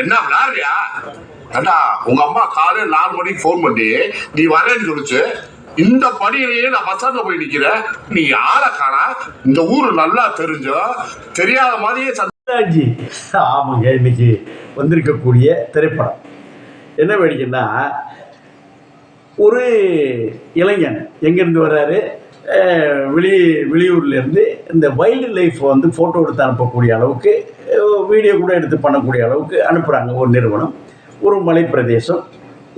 என்ன விளையாடுறியா? ஏண்டா உங்க அம்மா காலையில் 4 மணிக்கு ஃபோன் பண்ணி நீ வரேன்னு சொல்லிச்சு. இந்த படியிலேயே நான் பஸ்ஸாண்ட போய் நிக்கிறேன். நீ யார காணா? இந்த ஊரு நல்லா தெரிஞ்சோ தெரியாத மாதிரியே சந்தாஜி. ஆமாங்க, இன்னைக்கு வந்திருக்கக்கூடிய திரைப்படம் என்ன வேடிக்கைன்னா, ஒரு இளைஞன் எங்கேருந்து வர்றாரு, வெளியூர்லேருந்து இந்த வைல்டு லைஃப் வந்து ஃபோட்டோ எடுத்து அனுப்பக்கூடிய அளவுக்கு, வீடியோ கூட எடுத்து பண்ணக்கூடிய அளவுக்கு அனுப்புகிறாங்க ஒரு நிறுவனம். ஒரு மலை பிரதேசம்,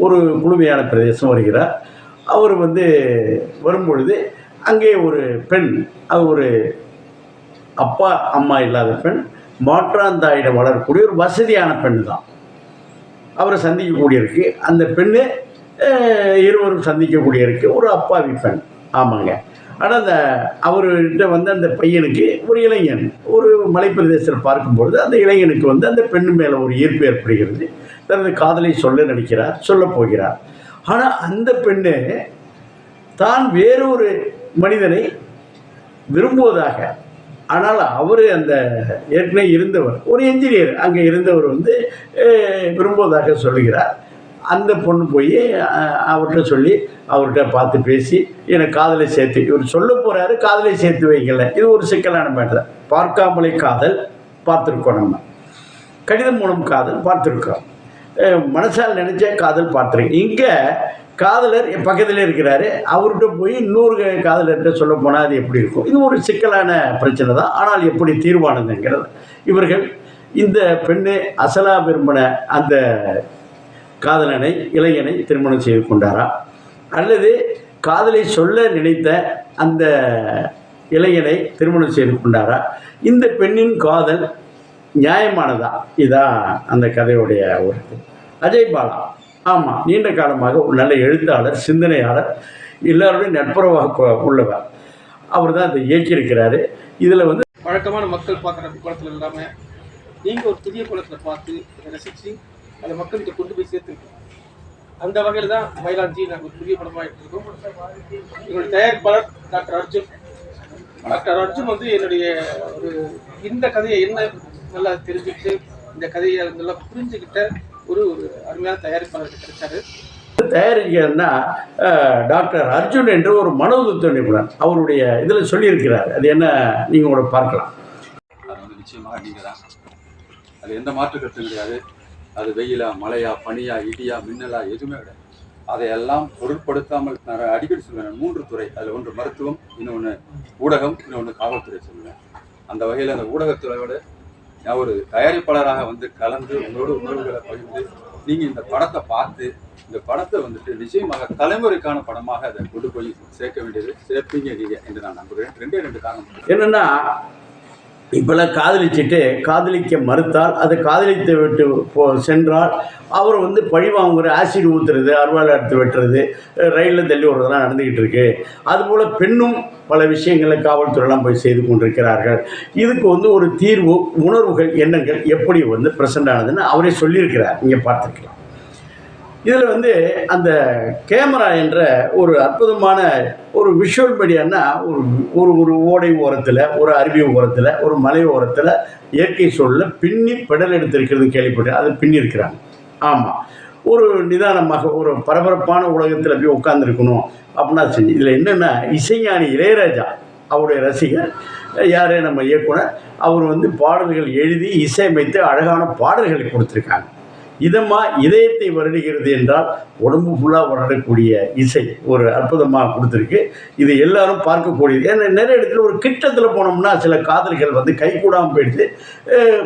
ஒரு குளுமையான பிரதேசம் வருகிறார். அவர் வந்து வரும்பொழுது அங்கே ஒரு பெண், அது ஒரு அப்பா அம்மா இல்லாத பெண், மாற்றாந்தாயிடம் வளரக்கூடிய ஒரு வசதியான பெண் தான். அவரை சந்திக்கக்கூடியிருக்கு. அந்த பெண்ணு இருவரும் சந்திக்கக்கூடியிருக்கு. ஒரு அப்பாவி பெண். ஆமாங்க. ஆனால் அந்த அவர்கிட்ட வந்து அந்த பையனுக்கு ஒரு இளைஞன் ஒரு மலைப்பிரதேசத்தில் பார்க்கும்பொழுது அந்த இளைஞனுக்கு வந்து அந்த பெண்ணு மேலே ஒரு ஈர்ப்பு ஏற்படுகிறது. தனது காதலை சொல்ல நினைக்கிறார், சொல்ல போகிறார். ஆனால் அந்த பெண்ணு தான் வேறொரு மனிதனை விரும்புவதாக, ஆனால் அவர் அந்த ஏற்கனவே இருந்தவர் ஒரு என்ஜினியர், அங்கே இருந்தவர் வந்து விரும்புவதாக சொல்லுகிறார். அந்த பொண்ணு போய் அவர்கிட்ட சொல்லி அவர்கிட்ட பார்த்து பேசி எனக்கு காதலை சேர்த்து, இவர் சொல்ல போகிறாரு காதலை சேர்த்து வைக்கல. இது ஒரு சிக்கலான மேட்டர். பார்க்காமலே காதல் பார்த்துருக்கோம், நம்ம கடிதம் மூலம் காதல் பார்த்துருக்கோம், மனசால் நினச்ச காதல் பார்த்துருக்கோம். இங்கே காதலர் பக்கத்தில் இருக்கிறாரு, அவர்கிட்ட போய் இன்னொரு காதலர்கிட்ட சொல்ல போனால் அது எப்படி இருக்கும்? இது ஒரு சிக்கலான பிரச்சனை தான். ஆனால் எப்படி தீர்வானதுங்கிறது, இவர்கள் இந்த பெண்ணு அசலா விரும்பின அந்த காதலனை இளைஞனை திருமணம் செய்து கொண்டாரா, அல்லது காதலை சொல்ல நினைத்த அந்த இளைஞனை திருமணம் செய்து கொண்டாரா? இந்த பெண்ணின் காதல் நியாயமானதா? இதுதான் அந்த கதையுடைய ஒரு அஜய் பாலா. ஆமாம், நீண்ட காலமாக ஒரு நல்ல எழுத்தாளர், சிந்தனையாளர், எல்லாருடைய நட்புறவாக உள்ளவர். அவர் தான் அதை இயக்கியிருக்கிறாரு. இதில் வந்து வழக்கமான மக்கள் பார்க்குற குளத்தில் இல்லாமல் நீங்கள் ஒரு புதிய குளத்தில் பார்த்து ரசித்து அதை மக்கள்கிட்ட கொண்டு போய் சேர்த்துருக்கோம். அந்த வகையில் தான் மயிலாஞ்சி நாங்கள் ஒரு புதிய படமாக எடுத்துருக்கோம். எங்களுடைய தயாரிப்பாளர் டாக்டர் அர்ஜுன். டாக்டர் அர்ஜுன் வந்து என்னுடைய ஒரு இந்த கதையை என்ன நல்லா தெரிஞ்சுக்கிட்டு இந்த கதையை நல்லா புரிஞ்சுக்கிட்ட ஒரு அருமையான தயாரிப்பாளர் கிடைச்சாரு. தயாரிக்கிறதுனா டாக்டர் அர்ஜுன் என்ற ஒரு மனோதத்துவ நிபுணர் அவருடைய இதில் சொல்லியிருக்கிறார். அது என்ன நீங்கள் கூட பார்க்கலாம். அது வந்து நிச்சயமாக நீங்கள் தான், அது எந்த மாற்று கருத்தும் கிடையாது. அது வெயிலா, மழையா, பனியா, இடியா, மின்னலா, எதுவுமே கிடையாது. அதையெல்லாம் பொருட்படுத்தாமல் நான் அடிக்கடி சொல்லுவேன், 3 துறை. அதில் ஒன்று மருத்துவம், இன்னொன்று ஊடகம், இன்னொன்று காவல்துறை சொல்லுவேன். அந்த வகையில் அந்த ஊடகத்துறையோடு நான் ஒரு தயாரிப்பாளராக வந்து கலந்து உங்களோட உணர்வுகளை பகிர்ந்து நீங்கள் இந்த படத்தை பார்த்து இந்த படத்தை வந்துட்டு நிச்சயமாக தலைமுறைக்கான படமாக அதை கொண்டு போய் சேர்க்க வேண்டியது சேர்ப்பீங்க நீங்கள் என்று நான் நம்புகிறேன். 2 காரணம். என்னென்னா, இப்போல்லாம் காதலிச்சுட்டு காதலிக்க மறுத்தால், அது காதலித்து விட்டு சென்றால் அவர் வந்து பழி வாங்குற, ஆசிட் ஊற்றுறது, அருவாள் எடுத்து வெட்டுறது, ரயிலில் தள்ளி விடுறதெல்லாம் நடந்துக்கிட்டு இருக்குது. அதுபோல் பெண்ணும் பல விஷயங்களில் காவல்துறையெல்லாம் போய் செய்து கொண்டிருக்கிறார்கள். இதுக்கு வந்து ஒரு தீர்வு, உணர்வுகள், எண்ணங்கள் எப்படி வந்து ப்ரெசென்ட் ஆனதுன்னு அவரே சொல்லியிருக்கிறார். இங்கே பார்த்துருக்கலாம். இதில் வந்து அந்த கேமரா என்ற ஒரு அற்புதமான ஒரு விஷுவல் மீடியான்னா, ஒரு ஓடை ஓரத்தில், ஒரு அருவி ஓரத்தில், ஒரு மலை ஓரத்தில் இயற்கை சூழலில் பின்னி பெடல் எடுத்திருக்கிறது கேள்விப்பட்டேன். அது பின்னிருக்கிறாங்க. ஆமாம், ஒரு நிதானமாக ஒரு பரபரப்பான உலகத்தில் போய் உட்காந்துருக்கணும் அப்படின்னா செஞ்சு. இதில் என்னென்னா, இசைஞானி இளையராஜா அவருடைய ரசிகர் யார், நம்ம இயக்குனர், அவர் வந்து பாடல்கள் எழுதி இசையமைத்து அழகான பாடல்களை கொடுத்துருக்காங்க. இதயத்தை வருடுகிறது என்றால் உடம்பு ஃபுல்லாக வருடக்கூடிய இசை ஒரு அற்புதமாக கொடுத்துருக்கு. இது எல்லாரும் பார்க்கக்கூடியது. ஏன்னா நிறைய இடத்துல ஒரு கிட்டத்தில் போனோம்னா சில காதல்கள் வந்து கை கூடாமல் போயிடுது,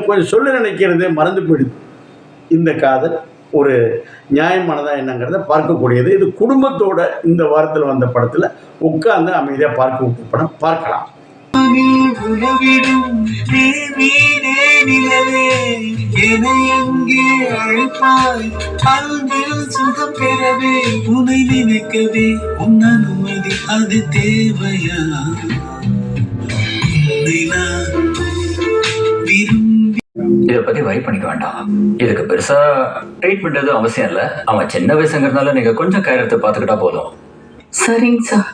கொஞ்சம் சொல்ல நினைக்கிறது மறந்து போயிடுது. இந்த காதல் ஒரு நியாயமானதாக என்னங்கிறத பார்க்கக்கூடியது. இது குடும்பத்தோட இந்த வாரத்தில் வந்த படத்தில் உட்கார்ந்து அமைதியாக பார்க்க படம் பார்க்கலாம். உலவிடும் நிலவே என்னை எங்கே அழைப்பாய், அன்பில் சுகம் பெறவே உன்னை நினைக்கவே உன் அனுமதி அது தேவையா, உன்னை நான் விரும்பி. இதை பத்தி வரி பண்ணிக்க வேண்டாம். இதுக்கு பெருசா ட்ரீட்மெண்ட் எதுவும் அவசியம் இல்லை. அவன் சின்ன வயசுங்கிறதுனால நீங்க கொஞ்சம் கேர் எடுத்து பார்த்துக்கிட்டா போதும். சரிங்க சார்.